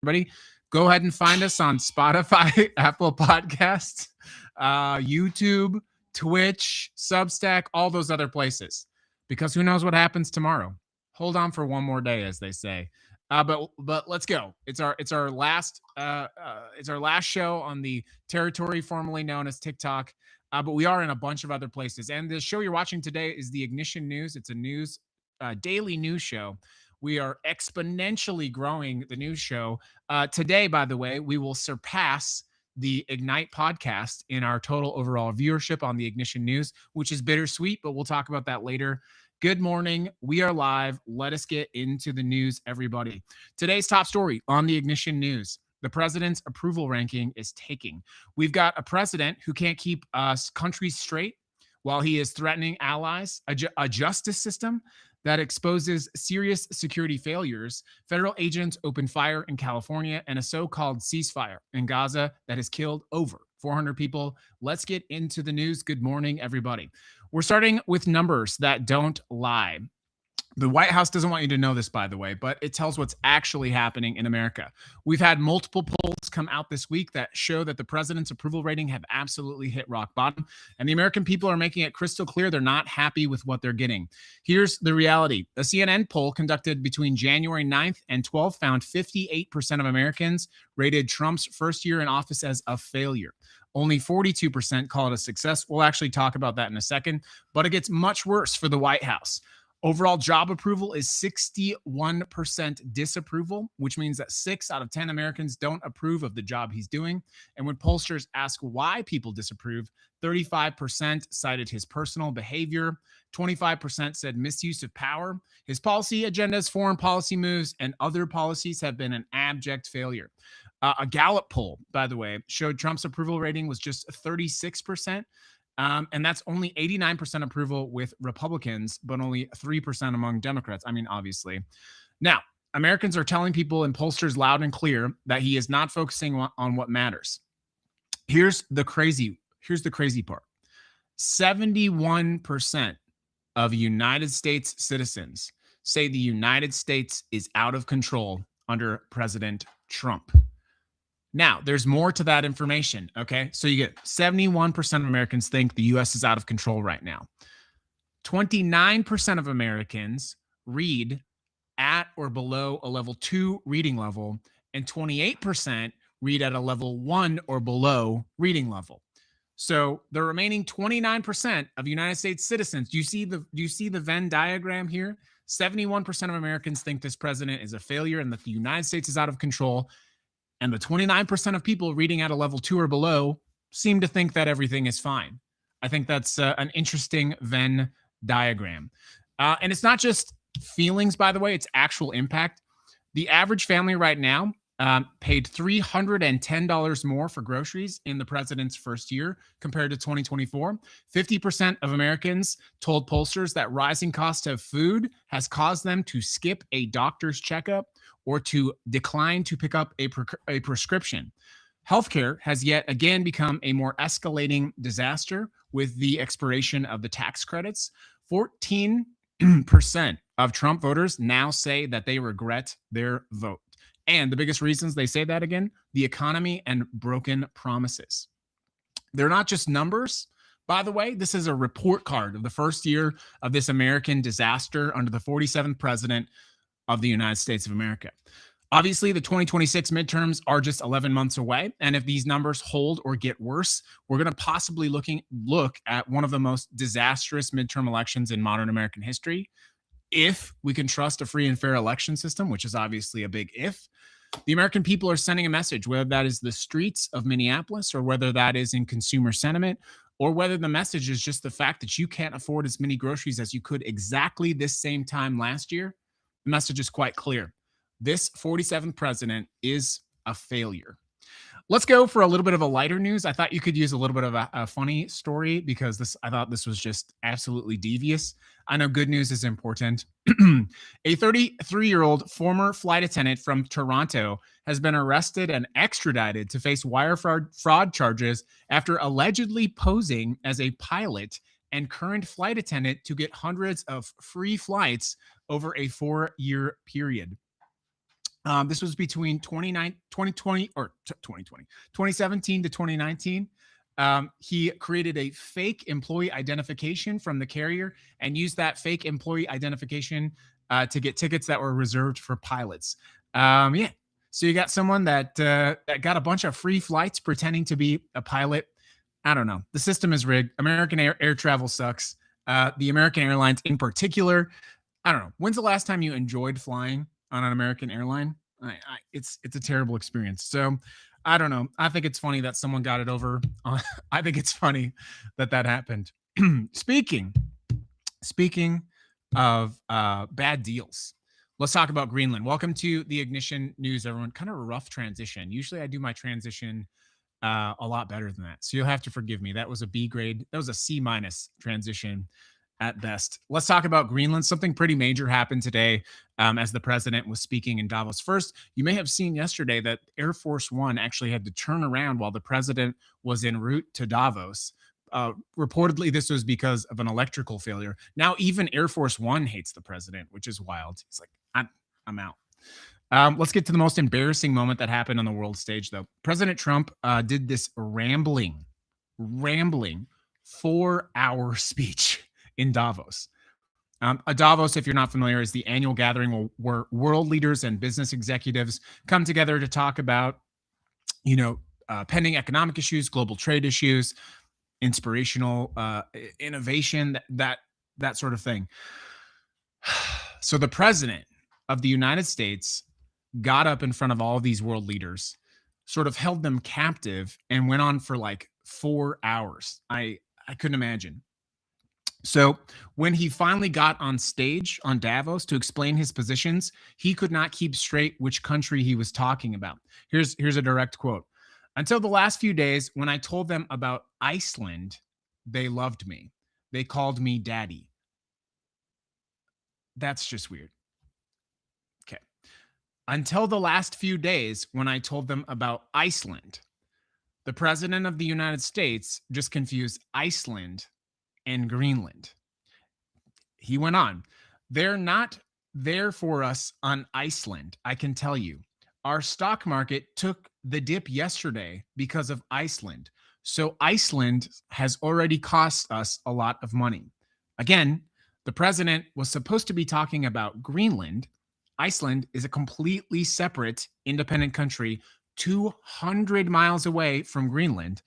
everybody. Go ahead and find us on Spotify, Apple Podcasts, YouTube, Twitch, Substack, all those other places. Because who knows what happens tomorrow? Hold on for one more day, as they say. But let's go. It's our last show on the territory formerly known as TikTok. But we are in a bunch of other places. And the show you're watching today is the Ignition News. It's a daily news show. We are exponentially growing the news show. Today, by the way, we will surpass the Ignite podcast in our total overall viewership on the Ignition News, which is bittersweet, but we'll talk about that later. Good morning. We are live. Let us get into the news, everybody. Today's top story on the Ignition News. The president's approval ranking is taking. We've got a president who can't keep us countries straight while he is threatening allies, a justice system that exposes serious security failures, federal agents open fire in California, and a so-called ceasefire in Gaza that has killed over 400 people. Let's get into the news. Good morning, everybody. We're starting with numbers that don't lie. The White House doesn't want you to know this, by the way, but it tells what's actually happening in America. We've had multiple polls come out this week that show that the president's approval rating have absolutely hit rock bottom, and the American people are making it crystal clear they're not happy with what they're getting. Here's the reality. A CNN poll conducted between January 9th and 12th found 58% of Americans rated Trump's first year in office as a failure. Only 42% call it a success. We'll actually talk about that in a second, but it gets much worse for the White House. Overall job approval is 61% disapproval, which means that 6 out of 10 Americans don't approve of the job he's doing. And when pollsters ask why people disapprove, 35% cited his personal behavior, 25% said misuse of power, his policy agendas, foreign policy moves, and other policies have been an abject failure. A Gallup poll, by the way, showed Trump's approval rating was just 36%. And that's only 89% approval with Republicans, but only 3% among Democrats. I mean, obviously. Now, Americans are telling people and pollsters loud and clear that he is not focusing on what matters. Here's the crazy part. 71% of United States citizens say the United States is out of control under President Trump. Now, there's more to that information, okay? So you get 71% of Americans think the U.S. is out of control right now. 29% of Americans read at or below a level 2 reading level, and 28% read at a level 1 or below reading level. So the remaining 29% of United States citizens, do you see the Venn diagram here? 71% of Americans think this president is a failure and that the United States is out of control. And the 29% of people reading at a level 2 or below seem to think that everything is fine. I think that's an interesting Venn diagram. And it's not just feelings, by the way, it's actual impact. The average family right now paid $310 more for groceries in the president's first year compared to 2024. 50% of Americans told pollsters that rising cost of food has caused them to skip a doctor's checkup or to decline to pick up a prescription. Healthcare has yet again become a more escalating disaster with the expiration of the tax credits. 14% of Trump voters now say that they regret their vote. And the biggest reasons they say that again, the economy and broken promises. They're not just numbers. By the way, this is a report card of the first year of this American disaster under the 47th president of the United States of America. Obviously, the 2026 midterms are just 11 months away. And if these numbers hold or get worse, we're going to possibly look at one of the most disastrous midterm elections in modern American history. If we can trust a free and fair election system, which is obviously a big if, the American people are sending a message, whether that is the streets of Minneapolis or whether that is in consumer sentiment, or whether the message is just the fact that you can't afford as many groceries as you could exactly this same time last year. The message is quite clear. This 47th president is a failure. Let's go for a little bit of a lighter news. I thought you could use a little bit of a funny story because I thought this was just absolutely devious. I know good news is important. A 33-year-old former flight attendant from Toronto has been arrested and extradited to face wire fraud charges after allegedly posing as a pilot and current flight attendant to get hundreds of free flights over a 4-year period. This was between 2020 or 2020, 2017 to 2019. He created a fake employee identification from the carrier and used that fake employee identification to get tickets that were reserved for pilots. Yeah. So you got someone that got a bunch of free flights pretending to be a pilot. I don't know. The system is rigged. American air travel sucks. The American Airlines in particular. I don't know. When's the last time you enjoyed flying on an American airline? It's a terrible experience. So I don't know. I think it's funny that someone got it over. I think it's funny that that happened. speaking speaking of bad deals, let's talk about Greenland. Welcome to the Ignition News, everyone. Kind of a rough transition. Usually I do my transition a lot better than that. So you'll have to forgive me. That was a B grade. That was a C minus transition at best. Let's talk about Greenland. Something pretty major happened today as the president was speaking in Davos. First, you may have seen yesterday that Air Force One actually had to turn around while the president was en route to Davos. Reportedly, this was because of an electrical failure. Now, even Air Force One hates the president, which is wild. He's like, I'm out. Let's get to the most embarrassing moment that happened on the world stage, though. President Trump did this rambling 4-hour speech in Davos. A Davos, if you're not familiar, is the annual gathering where world leaders and business executives come together to talk about, pending economic issues, global trade issues, inspirational innovation, that sort of thing. So the president of the United States got up in front of all of these world leaders, sort of held them captive, and went on for like 4 hours. I couldn't imagine. So when he finally got on stage on Davos to explain his positions, he could not keep straight which country he was talking about. Here's a direct quote. Until the last few days, when I told them about Iceland, they loved me. They called me daddy. That's just weird. Okay. Until the last few days, when I told them about Iceland, the president of the United States just confused Iceland and Greenland. He went on, they're not there for us on Iceland, I can tell you. Our stock market took the dip yesterday because of Iceland. So Iceland has already cost us a lot of money. Again, the president was supposed to be talking about Greenland. Iceland is a completely separate independent country 200 miles away from Greenland.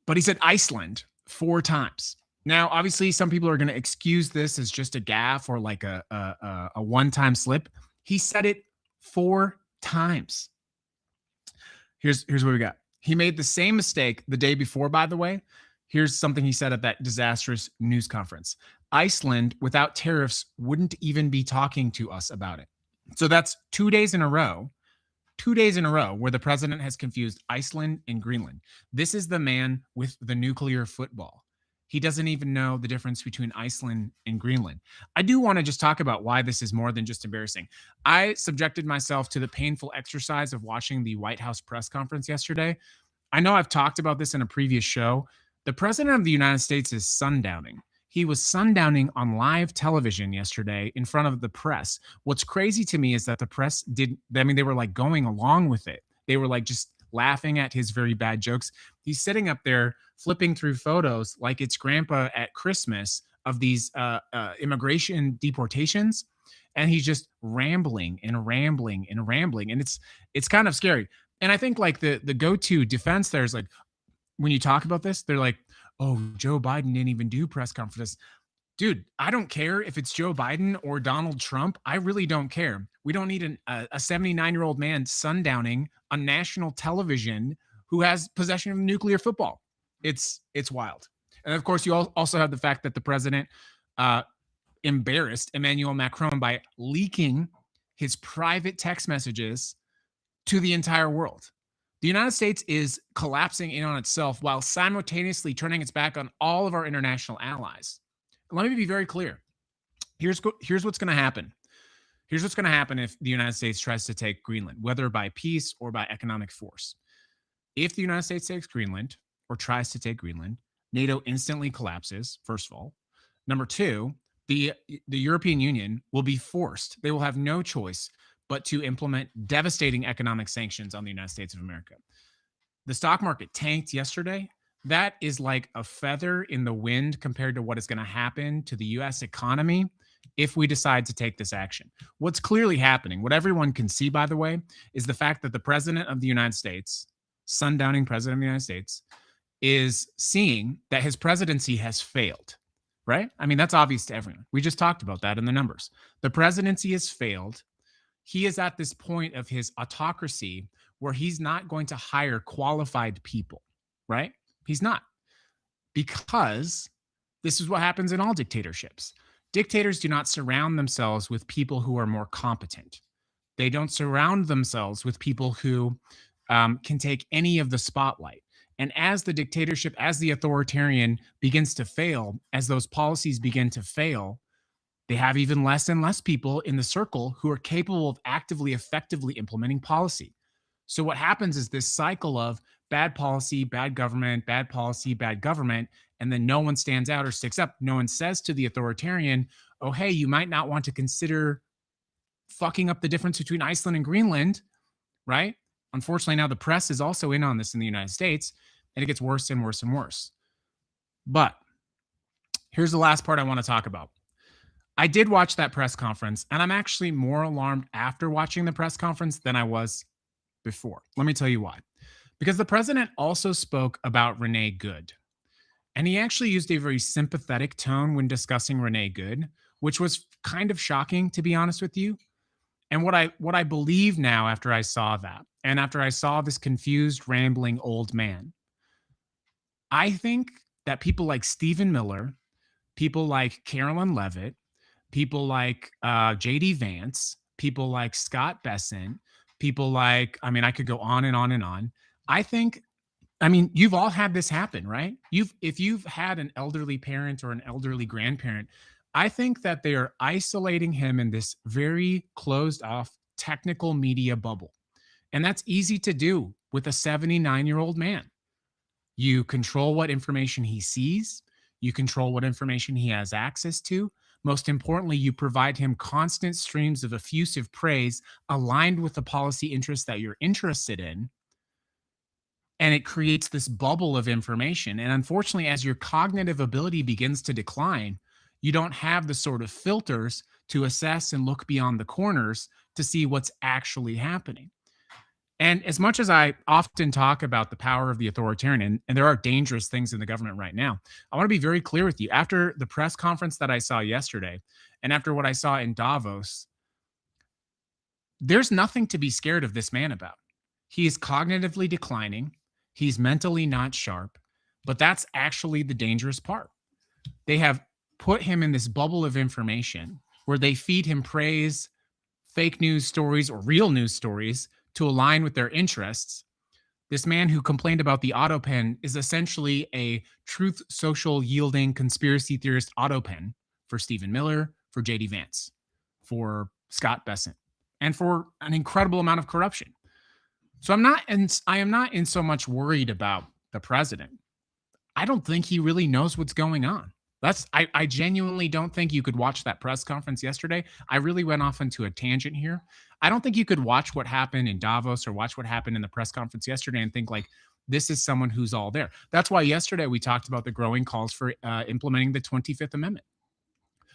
But he said Iceland 4 times. Now, obviously, some people are going to excuse this as just a gaffe or like a one-time slip. He said it 4 times. Here's what we got. He made the same mistake the day before, by the way. Here's something he said at that disastrous news conference. Iceland, without tariffs, wouldn't even be talking to us about it. So that's 2 days in a row. 2 days in a row where the president has confused Iceland and Greenland. This is the man with the nuclear football. He doesn't even know the difference between Iceland and Greenland. I do want to just talk about why this is more than just embarrassing. I subjected myself to the painful exercise of watching the White House press conference yesterday. I know I've talked about this in a previous show. The president of the United States is sundowning. He was sundowning on live television yesterday in front of the press. What's crazy to me is that the press they were like going along with it. They were like just laughing at his very bad jokes. He's sitting up there flipping through photos like it's grandpa at Christmas of these immigration deportations. And he's just rambling and rambling and rambling. And it's kind of scary. And I think like the go-to defense there is like, when you talk about this, they're like, oh, Joe Biden didn't even do press conferences. Dude, I don't care if it's Joe Biden or Donald Trump. I really don't care. We don't need a 79-year-old man sundowning on national television who has possession of nuclear football. It's wild. And of course, you also have the fact that the president embarrassed Emmanuel Macron by leaking his private text messages to the entire world. The United States is collapsing in on itself while simultaneously turning its back on all of our international allies. Let me be very clear. Here's what's going to happen. Here's what's going to happen if the United States tries to take Greenland, whether by peace or by economic force. If the United States takes Greenland or tries to take Greenland, NATO instantly collapses, first of all. Number two, the European Union will be forced. They will have no choice but to implement devastating economic sanctions on the United States of America. The stock market tanked yesterday. That is like a feather in the wind compared to what is going to happen to the US economy if we decide to take this action. What's clearly happening, what everyone can see, by the way, is the fact that the president of the United States, sundowning president of the United States, is seeing that his presidency has failed, right? I mean, that's obvious to everyone. We just talked about that in the numbers. The presidency has failed. He is at this point of his autocracy where he's not going to hire qualified people, right? He's not, because this is what happens in all dictatorships. Dictators do not surround themselves with people who are more competent. They don't surround themselves with people who can take any of the spotlight. And as the dictatorship, as the authoritarian begins to fail, as those policies begin to fail, they have even less and less people in the circle who are capable of actively, effectively implementing policy. So what happens is this cycle of bad policy, bad government, bad policy, bad government, and then no one stands out or sticks up. No one says to the authoritarian, oh, hey, you might not want to consider fucking up the difference between Iceland and Greenland, right? Unfortunately, now the press is also in on this in the United States, and it gets worse and worse and worse. But here's the last part I want to talk about. I did watch that press conference, and I'm actually more alarmed after watching the press conference than I was before. Let me tell you why. Because the president also spoke about Renee Good. And he actually used a very sympathetic tone when discussing Renee Good, which was kind of shocking, to be honest with you. And what I believe now after I saw that, and after I saw this confused, rambling old man, I think that people like Stephen Miller, people like Carolyn Levitt, people like J.D. Vance, people like Scott Bessent, people like, I mean, I could go on and on and on. I mean, you've all had this happen, right? If you've had an elderly parent or an elderly grandparent, I think that they are isolating him in this very closed off technical media bubble. And that's easy to do with a 79-year-old man. You control what information he sees. You control what information he has access to. Most importantly, you provide him constant streams of effusive praise aligned with the policy interests that you're interested in. And it creates this bubble of information. And unfortunately, as your cognitive ability begins to decline, you don't have the sort of filters to assess and look beyond the corners to see what's actually happening. And as much as I often talk about the power of the authoritarian, and there are dangerous things in the government right now, I want to be very clear with you. After the press conference that I saw yesterday, and after what I saw in Davos, there's nothing to be scared of this man about. He is cognitively declining. He's mentally not sharp, but that's actually the dangerous part. They have put him in this bubble of information where they feed him praise, fake news stories, or real news stories to align with their interests. This man who complained about the auto pen is essentially a truth social yielding conspiracy theorist auto pen for Stephen Miller, for J.D. Vance, for Scott Bessent, and for an incredible amount of corruption. So I am not in so much worried about the president. I don't think he really knows what's going on. I genuinely don't think you could watch that press conference yesterday. I really went off into a tangent here. I don't think you could watch what happened in Davos or watch what happened in the press conference yesterday and think like, this is someone who's all there. That's why yesterday we talked about the growing calls for implementing the 25th Amendment.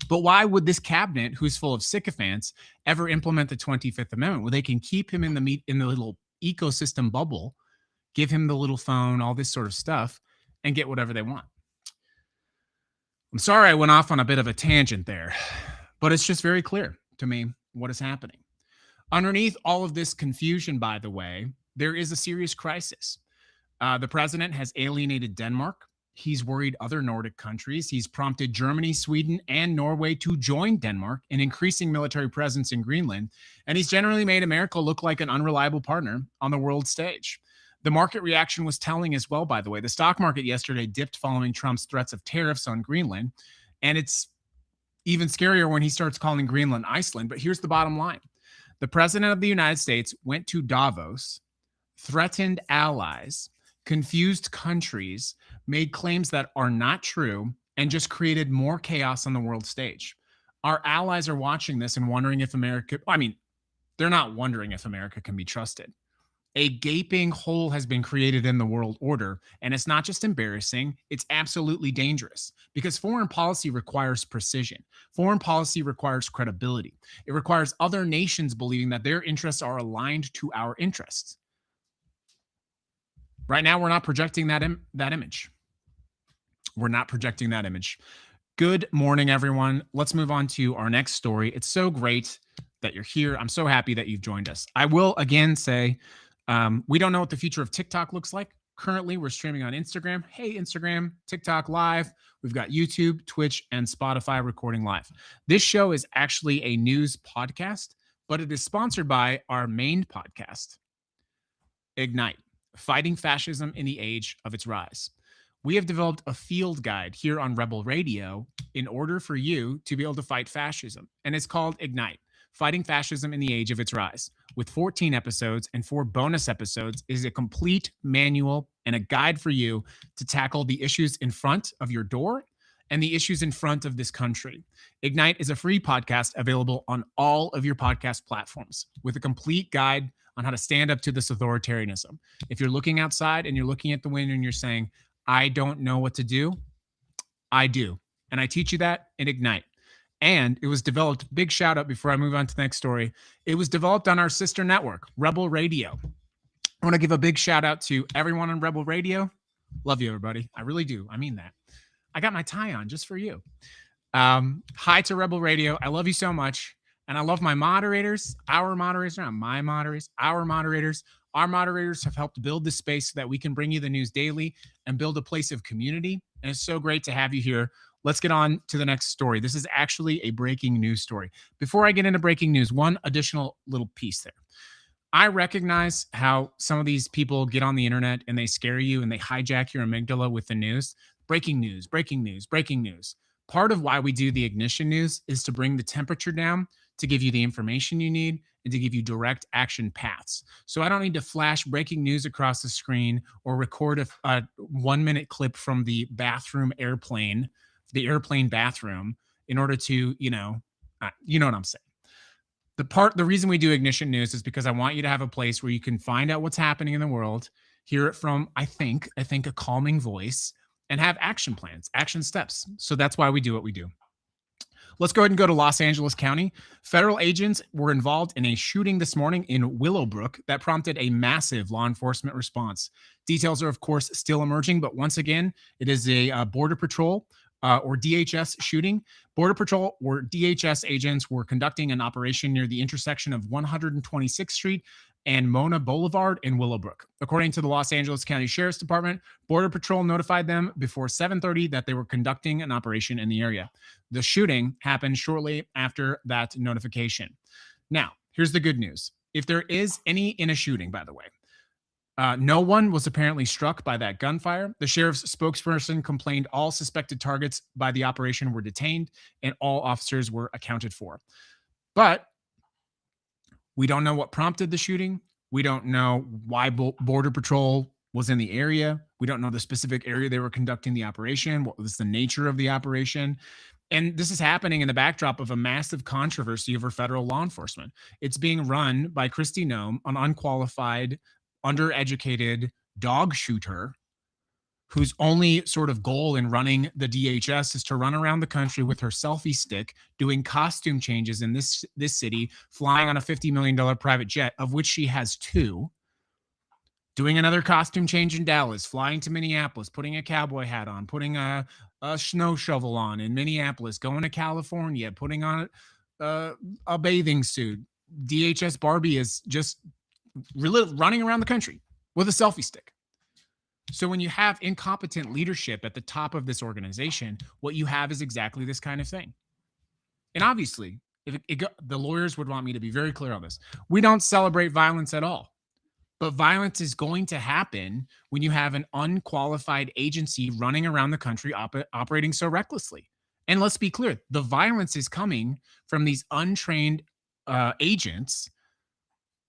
But why would this cabinet, who's full of sycophants, ever implement the 25th Amendment? Well, they can keep him in the little ecosystem bubble, give him the little phone, all this sort of stuff, and get whatever they want. I'm sorry I went off on a bit of a tangent there, but it's just very clear to me what is happening. Underneath all of this confusion, by the way, there is a serious crisis. The president has alienated Denmark. He's worried other Nordic countries. He's prompted Germany, Sweden, and Norway to join Denmark in increasing military presence in Greenland. And he's generally made America look like an unreliable partner on the world stage. The market reaction was telling as well, by the way. The stock market yesterday dipped following Trump's threats of tariffs on Greenland. And it's even scarier when he starts calling Greenland Iceland. But here's the bottom line. The president of the United States went to Davos, threatened allies, confused countries, made claims that are not true, and just created more chaos on the world stage. Our allies are watching this and wondering if America, They're not wondering if America can be trusted. A gaping hole has been created in the world order, and it's not just embarrassing, it's absolutely dangerous because foreign policy requires precision. Foreign policy requires credibility. It requires other nations believing that their interests are aligned to our interests. Right now, we're not projecting that image. We're not projecting that image. Good morning, everyone. Let's move on to our next story. It's so great that you're here. I'm so happy that you've joined us. I will again say, we don't know what the future of TikTok looks like. Currently, we're streaming on Instagram. Hey, Instagram, TikTok Live. We've got YouTube, Twitch, and Spotify recording live. This show is actually a news podcast, but it is sponsored by our main podcast, Ignite, Fighting Fascism in the Age of Its Rise. We have developed a field guide here on Rebel Radio in order for you to be able to fight fascism, and it's called Ignite, Fighting Fascism in the Age of Its Rise. With 14 episodes and 4 bonus episodes, it is a complete manual and a guide for you to tackle the issues in front of your door and the issues in front of this country. Ignite is a free podcast available on all of your podcast platforms with a complete guide on how to stand up to this authoritarianism. If you're looking outside and you're looking at the wind and you're saying, I don't know what to do, I do. And I teach you that in Ignite. And it was developed, big shout out before I move on to the next story. It was developed on our sister network, Rebel Radio. I want to give a big shout out to everyone on Rebel Radio. Love you, everybody. I really do. I mean that. I got my tie on just for you. Hi to Rebel Radio. I love you so much. And I love my moderators, our moderators, not my moderators, our moderators. Our moderators have helped build this space so that we can bring you the news daily and build a place of community. And it's so great to have you here. Let's get on to the next story. This is actually a breaking news story. Before I get into breaking news, one additional little piece there. I recognize how some of these people get on the internet and they scare you and they hijack your amygdala with the news. Breaking news, breaking news, breaking news. Part of why we do the Ignition News is to bring the temperature down, to give you the information you need, and to give you direct action paths. So I don't need to flash breaking news across the screen or record a 1-minute clip from the airplane bathroom in order to, you know what I'm saying. The reason we do Ignition News is because I want you to have a place where you can find out what's happening in the world, hear it from, I think a calming voice, and have action plans, action steps. So that's why we do what we do. Let's go ahead and go to Los Angeles County. Federal agents were involved in a shooting this morning in Willowbrook that prompted a massive law enforcement response. Details are, of course, still emerging, but once again, it is a Border Patrol or DHS shooting. Border Patrol or DHS agents were conducting an operation near the intersection of 126th Street and Mona Boulevard in Willowbrook. According to the Los Angeles County Sheriff's Department, Border Patrol notified them before 7:30 that they were conducting an operation in the area. The shooting happened shortly after that notification. Now, here's the good news. If there is any in a shooting, by the way, no one was apparently struck by that gunfire. The sheriff's spokesperson complained all suspected targets by the operation were detained and all officers were accounted for. But we don't know what prompted the shooting. We don't know why Border Patrol was in the area. We don't know the specific area they were conducting the operation. What was the nature of the operation? And this is happening in the backdrop of a massive controversy over federal law enforcement. It's being run by Kristi Noem, an unqualified, undereducated dog shooter whose only sort of goal in running the DHS is to run around the country with her selfie stick, doing costume changes in this city, flying on a $50 million private jet, of which she has 2, doing another costume change in Dallas, flying to Minneapolis, putting a cowboy hat on, putting a snow shovel on in Minneapolis, going to California, putting on a bathing suit. DHS Barbie is just really running around the country with a selfie stick. So when you have incompetent leadership at the top of this organization, what you have is exactly this kind of thing. And obviously, the lawyers would want me to be very clear on this. We don't celebrate violence at all. But violence is going to happen when you have an unqualified agency running around the country operating so recklessly. And let's be clear, the violence is coming from these untrained agents,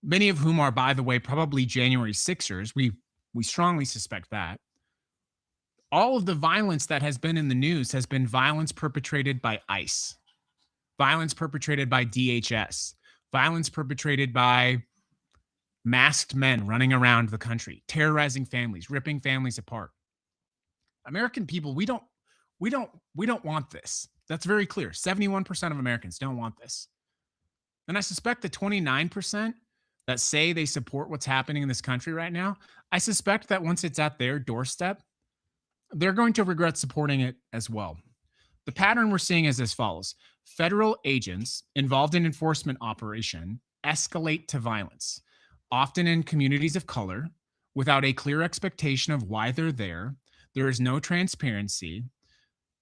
many of whom are, by the way, probably January 6ers. We strongly suspect that. All of the violence that has been in the news has been violence perpetrated by ICE, violence perpetrated by DHS, Violence perpetrated by masked men running around the country, terrorizing families, ripping families apart. American people, we don't want this. That's very clear. 71% of Americans don't want this. And I suspect the 29% that say they support what's happening in this country right now, I suspect that once it's at their doorstep, they're going to regret supporting it as well. The pattern we're seeing is as follows. Federal agents involved in enforcement operation escalate to violence, often in communities of color, without a clear expectation of why they're there. There is no transparency.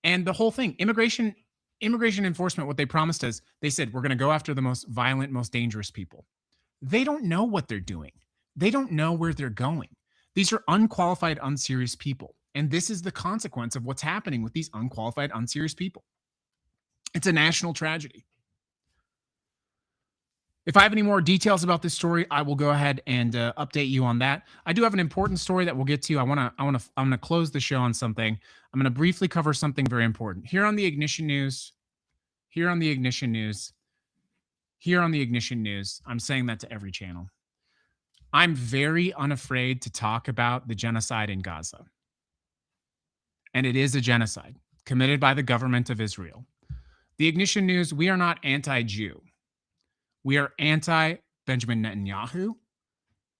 And the whole thing, immigration enforcement, what they promised us, they said, we're going to go after the most violent, most dangerous people. They don't know what they're doing. They don't know where they're going. These are unqualified, unserious people. And this is the consequence of what's happening with these unqualified, unserious people. It's a national tragedy. If I have any more details about this story, I will go ahead and update you on that. I do have an important story that we'll get to. I'm going to close the show on something. I'm going to briefly cover something very important here on the Ignition News. I'm saying that to every channel. I'm very unafraid to talk about the genocide in Gaza. And it is a genocide committed by the government of Israel. The Ignition News, we are not anti-Jew. We are anti-Benjamin Netanyahu,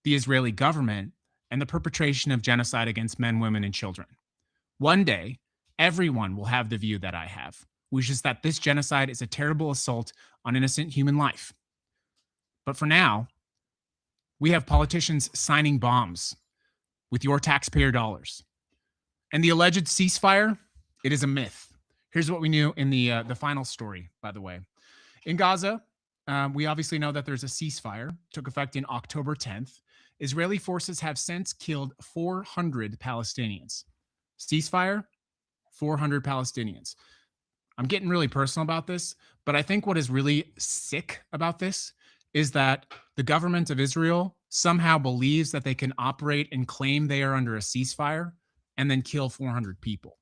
the Israeli government, and the perpetration of genocide against men, women, and children. One day, everyone will have the view that I have, which is that this genocide is a terrible assault on innocent human life. But for now, we have politicians signing bombs with your taxpayer dollars. And the alleged ceasefire, it is a myth. Here's what we knew in the final story, by the way. In Gaza, we obviously know that there's a ceasefire, took effect in October 10th. Israeli forces have since killed 400 Palestinians. Ceasefire, 400 Palestinians. I'm getting really personal about this, but I think what is really sick about this is that the government of Israel somehow believes that they can operate and claim they are under a ceasefire and then kill 400 people.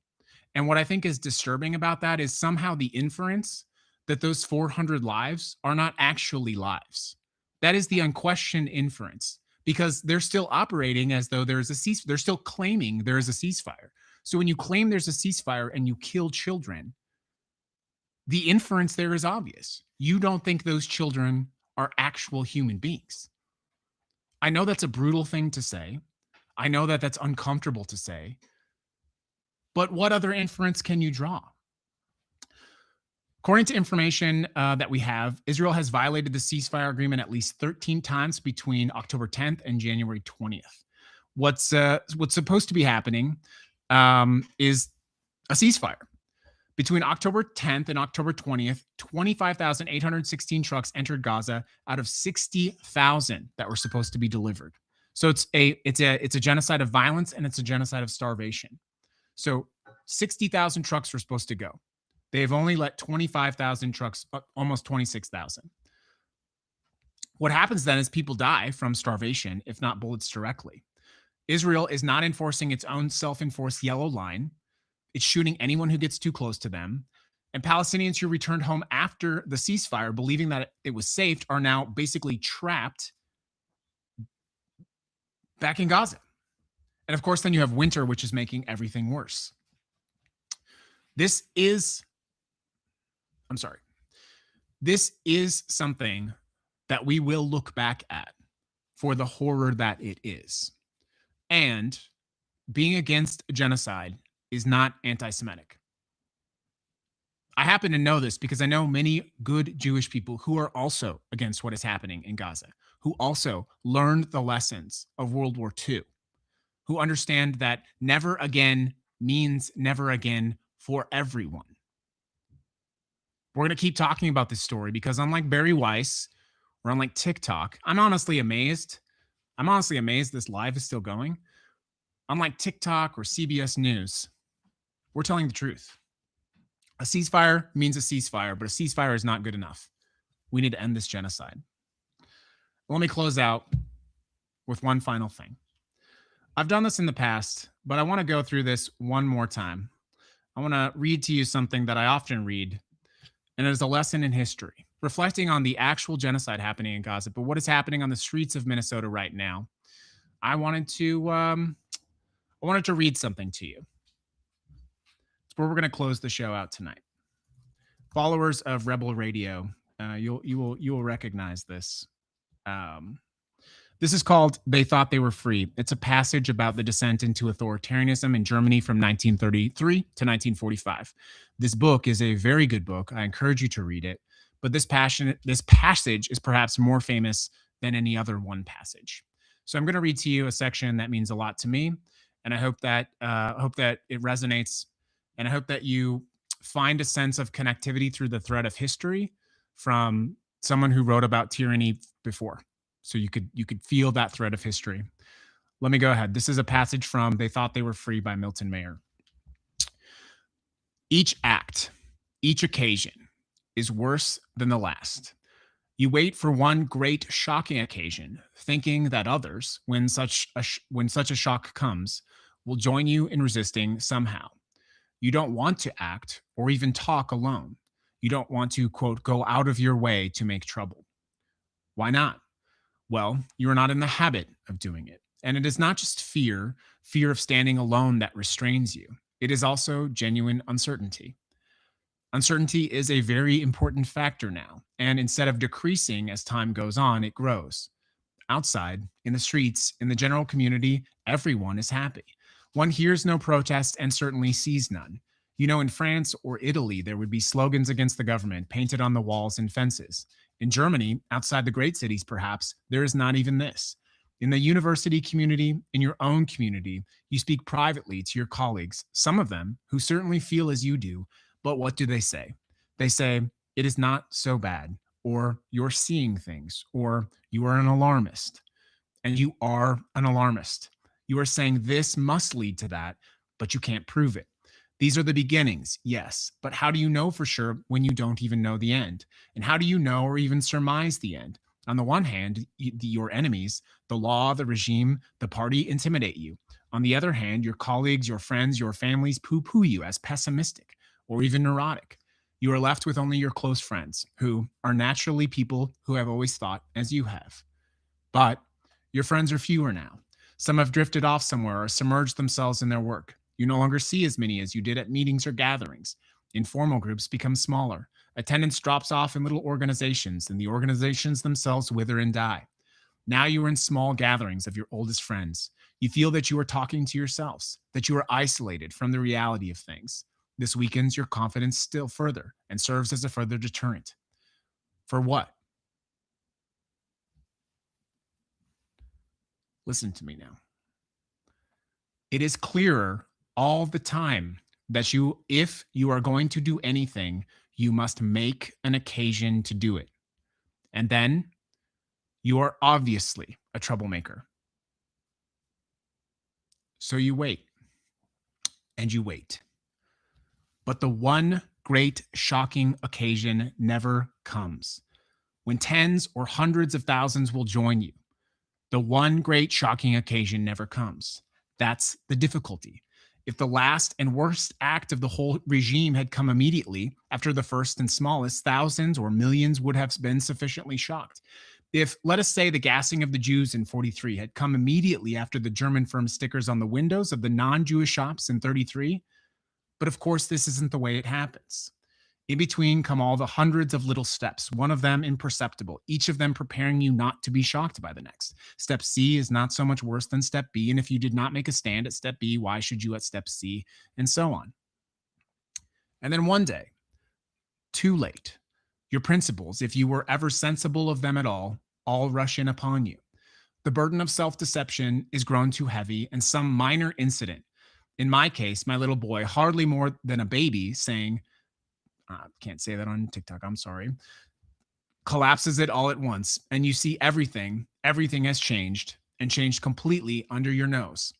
And what I think is disturbing about that is somehow the inference that those 400 lives are not actually lives. That is the unquestioned inference, because they're still operating as though there's a ceasefire. They're still claiming there is a ceasefire. So when you claim there's a ceasefire and you kill children, the inference there is obvious. You don't think those children are actual human beings. I know that's a brutal thing to say. I know that that's uncomfortable to say. But what other inference can you draw? According to information that we have, Israel has violated the ceasefire agreement at least 13 times between October 10th and January 20th. What's supposed to be happening is a ceasefire. Between October 10th and October 20th, 25,816 trucks entered Gaza out of 60,000 that were supposed to be delivered. So it's a genocide of violence, and it's a genocide of starvation. So 60,000 trucks were supposed to go. They've only let 25,000 trucks, almost 26,000. What happens then is people die from starvation, if not bullets directly. Israel is not enforcing its own self-enforced yellow line. It's shooting anyone who gets too close to them. And Palestinians who returned home after the ceasefire, believing that it was safe, are now basically trapped back in Gaza. And of course, then you have winter, which is making everything worse. This is something that we will look back at for the horror that it is. And being against genocide is not anti-Semitic. I happen to know this because I know many good Jewish people who are also against what is happening in Gaza, who also learned the lessons of World War II, who understand that never again means never again for everyone. We're going to keep talking about this story because unlike Barry Weiss or unlike TikTok, I'm honestly amazed this live is still going. Unlike TikTok or CBS News, we're telling the truth. A ceasefire means a ceasefire, but a ceasefire is not good enough. We need to end this genocide. Let me close out with one final thing. I've done this in the past, but I want to go through this one more time. I want to read to you something that I often read and it is a lesson in history, reflecting on the actual genocide happening in Gaza, but what is happening on the streets of Minnesota right now. I wanted to read something to you. It's where we're going to close the show out tonight. Followers of Rebel Radio, you will recognize this. This is called "They Thought They Were Free." It's a passage about the descent into authoritarianism in Germany from 1933 to 1945. This book is a very good book. I encourage you to read it. But this passage is perhaps more famous than any other one passage. So I'm going to read to you a section that means a lot to me, and I hope that it resonates, and I hope that you find a sense of connectivity through the thread of history from someone who wrote about tyranny before. So you could feel that thread of history. Let me go ahead. This is a passage from "They Thought They Were Free" by Milton Mayer. Each act, each occasion is worse than the last. You wait for one great shocking occasion, thinking that others, when such a shock comes, will join you in resisting somehow. You don't want to act or even talk alone. You don't want to, quote, go out of your way to make trouble. Why not? Well, you are not in the habit of doing it. And it is not just fear of standing alone that restrains you. It is also genuine uncertainty. Uncertainty is a very important factor now. And instead of decreasing as time goes on, it grows. Outside, in the streets, in the general community, everyone is happy. One hears no protest and certainly sees none. You know, in France or Italy, there would be slogans against the government painted on the walls and fences. In Germany, outside the great cities perhaps, there is not even this. In the university community, in your own community, you speak privately to your colleagues, some of them who certainly feel as you do, but what do they say? They say, it is not so bad, or you're seeing things, or you are an alarmist. And you are an alarmist. You are saying this must lead to that, but you can't prove it. These are the beginnings, yes, but how do you know for sure when you don't even know the end? And how do you know or even surmise the end? On the one hand, your enemies, the law, the regime, the party intimidate you. On the other hand, your colleagues, your friends, your families poo-poo you as pessimistic or even neurotic. You are left with only your close friends, who are naturally people who have always thought as you have. But your friends are fewer now. Some have drifted off somewhere or submerged themselves in their work. You no longer see as many as you did at meetings or gatherings. Informal groups become smaller. Attendance drops off in little organizations, and the organizations themselves wither and die. Now you are in small gatherings of your oldest friends. You feel that you are talking to yourselves, that you are isolated from the reality of things. This weakens your confidence still further and serves as a further deterrent. For what? Listen to me now. It is clearer all the time that if you are going to do anything, you must make an occasion to do it. And then you are obviously a troublemaker. So you wait and you wait. But the one great shocking occasion never comes, when tens or hundreds of thousands will join you. The one great shocking occasion never comes. That's the difficulty. If the last and worst act of the whole regime had come immediately after the first and smallest, thousands or millions would have been sufficiently shocked. If, let us say, the gassing of the Jews in 43 had come immediately after the German firm stickers on the windows of the non-Jewish shops in 33, but of course this isn't the way it happens. In between come all the hundreds of little steps, one of them imperceptible, each of them preparing you not to be shocked by the next. Step C is not so much worse than step B, and if you did not make a stand at step B, why should you at step C, and so on. And then one day, too late, your principles, if you were ever sensible of them at all rush in upon you. The burden of self-deception is grown too heavy, and some minor incident, in my case, my little boy, hardly more than a baby, saying, can't say that on TikTok, I'm sorry, collapses it all at once, and you see everything has changed, and changed completely under your nose.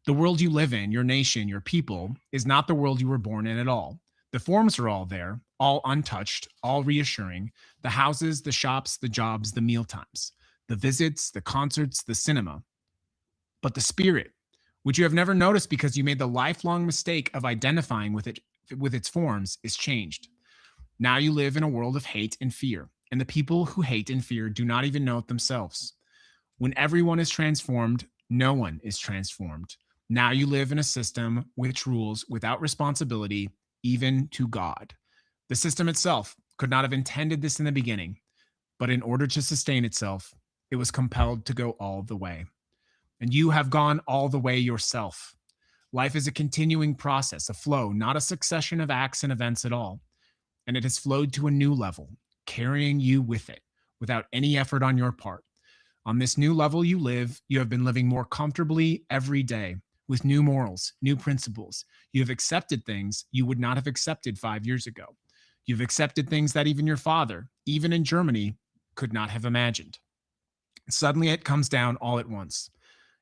The world you live in, your nation, your people, is not the world you were born in at all. The forms are all there, all untouched, all reassuring. The houses, the shops, the jobs, the mealtimes, the visits, the concerts, the cinema. But the spirit, which you have never noticed because you made the lifelong mistake of identifying with its forms, is changed. Now you live in a world of hate and fear, and the people who hate and fear do not even know it themselves. When everyone is transformed, no one is transformed. Now you live in a system which rules without responsibility, even to God. The system itself could not have intended this in the beginning, but in order to sustain itself, it was compelled to go all the way. And you have gone all the way yourself. Life is a continuing process, a flow, not a succession of acts and events at all. And it has flowed to a new level, carrying you with it without any effort on your part. On this new level you live, you have been living more comfortably every day with new morals, new principles. You have accepted things you would not have accepted 5 years ago. You've accepted things that even your father, even in Germany, could not have imagined. Suddenly it comes down all at once.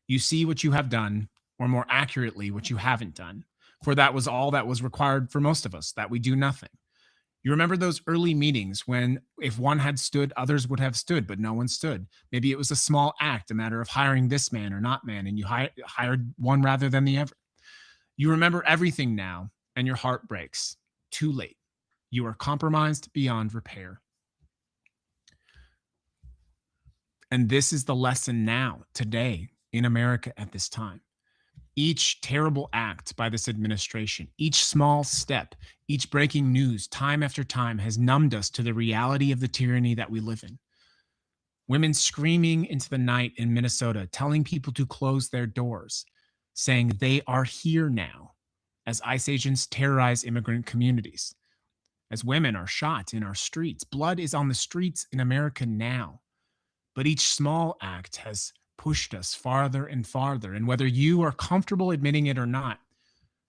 You see what you have done, or more accurately, what you haven't done. For that was all that was required for most of us, that we do nothing. You remember those early meetings when if one had stood, others would have stood, but no one stood. Maybe it was a small act, a matter of hiring this man or not man, and you hired one rather than the other. You remember everything now, and your heart breaks. Too late. You are compromised beyond repair. And this is the lesson now, today, in America at this time. Each terrible act by this administration, each small step, each breaking news time after time has numbed us to the reality of the tyranny that we live in. Women screaming into the night in Minnesota, telling people to close their doors, saying they are here now, as ICE agents terrorize immigrant communities. As women are shot in our streets, blood is on the streets in America now. But each small act has pushed us farther and farther. And whether you are comfortable admitting it or not,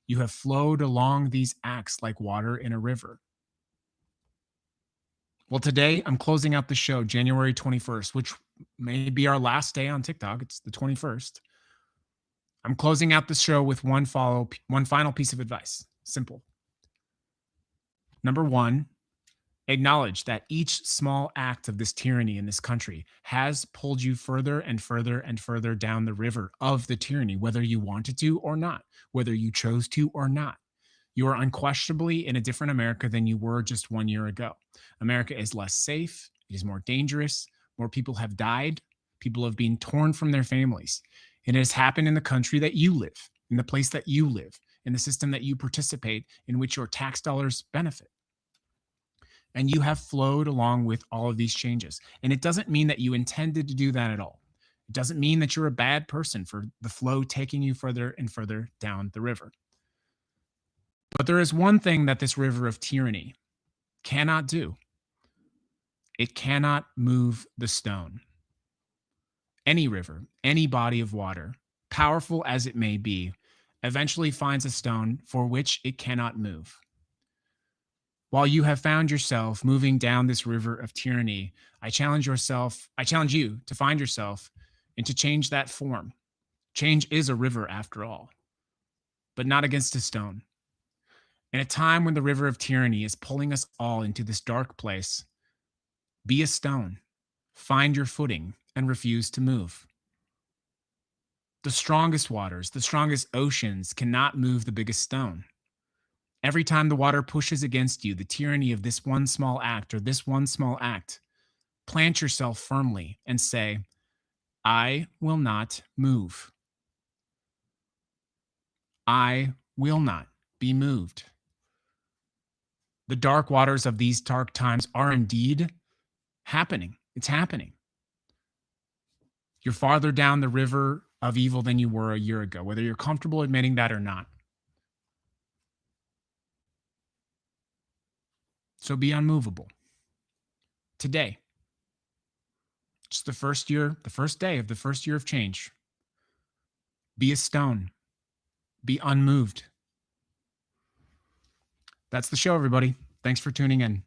you have flowed along these acts like water in a river. Well, today I'm closing out the show, January 21st, which may be our last day on TikTok. It's the 21st. I'm closing out the show with one final piece of advice. Simple. Number one, acknowledge that each small act of this tyranny in this country has pulled you further and further and further down the river of the tyranny, whether you wanted to or not, whether you chose to or not. You are unquestionably in a different America than you were just 1 year ago. America is less safe. It is more dangerous. More people have died. People have been torn from their families. And it has happened in the country that you live, in the place that you live, in the system that you participate, in which your tax dollars benefit. And you have flowed along with all of these changes. And it doesn't mean that you intended to do that at all. It doesn't mean that you're a bad person for the flow taking you further and further down the river. But there is one thing that this river of tyranny cannot do. It cannot move the stone. Any river, any body of water, powerful as it may be, eventually finds a stone for which it cannot move. While you have found yourself moving down this river of tyranny, I challenge you to find yourself and to change that form. Change is a river after all, but not against a stone. In a time when the river of tyranny is pulling us all into this dark place, be a stone, find your footing, and refuse to move. The strongest waters, the strongest oceans cannot move the biggest stone. Every time the water pushes against you, the tyranny of this one small act or this one small act, plant yourself firmly and say, I will not move. I will not be moved. The dark waters of these dark times are indeed happening. It's happening. You're farther down the river of evil than you were a year ago, whether you're comfortable admitting that or not. So be unmovable. Today, it's the first day of the first year of change. Be a stone. Be unmoved. That's the show, everybody. Thanks for tuning in.